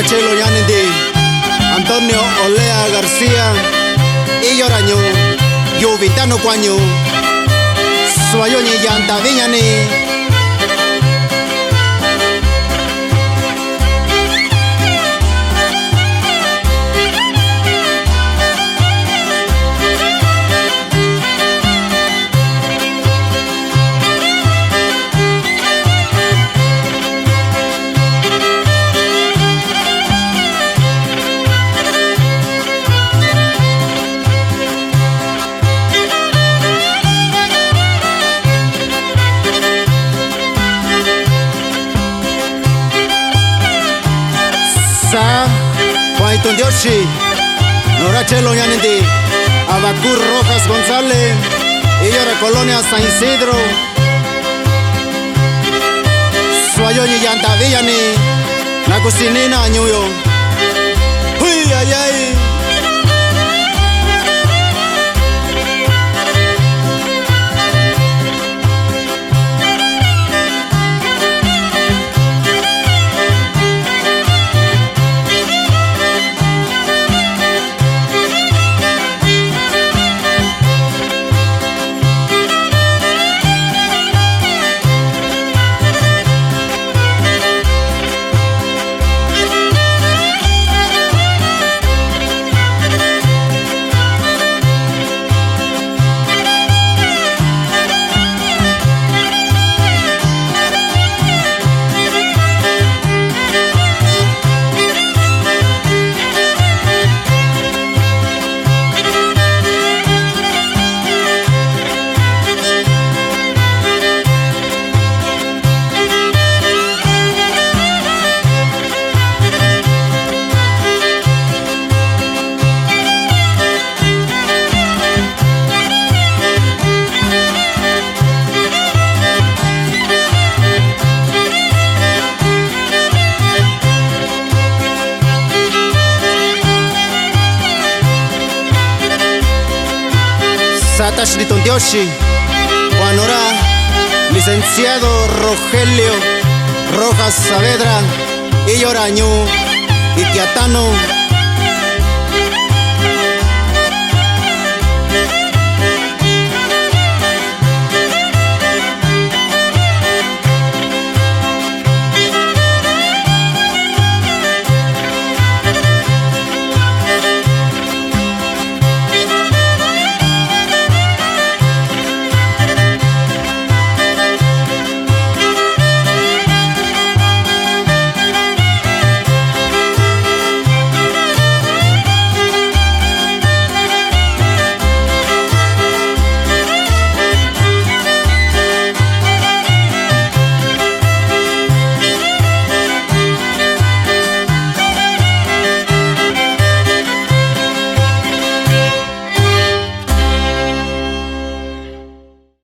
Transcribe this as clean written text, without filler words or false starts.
Chelo Yanindi, Antonio Olea García, y Yoraño, Yuvitano Cuaño, Suayoñi Yanta Viñani. Sa Guayton Yoshi, Nora Chelo Yanindi, Abacur Rojas González, y ahora Colonia San Isidro, Suayoñi Yanta Villani, la cocinina Ñuyo. Uy, ay, ay. Satash Litondioshi, Juanora, licenciado Rogelio Rojas Saavedra, y Yorañu, y Tiatano.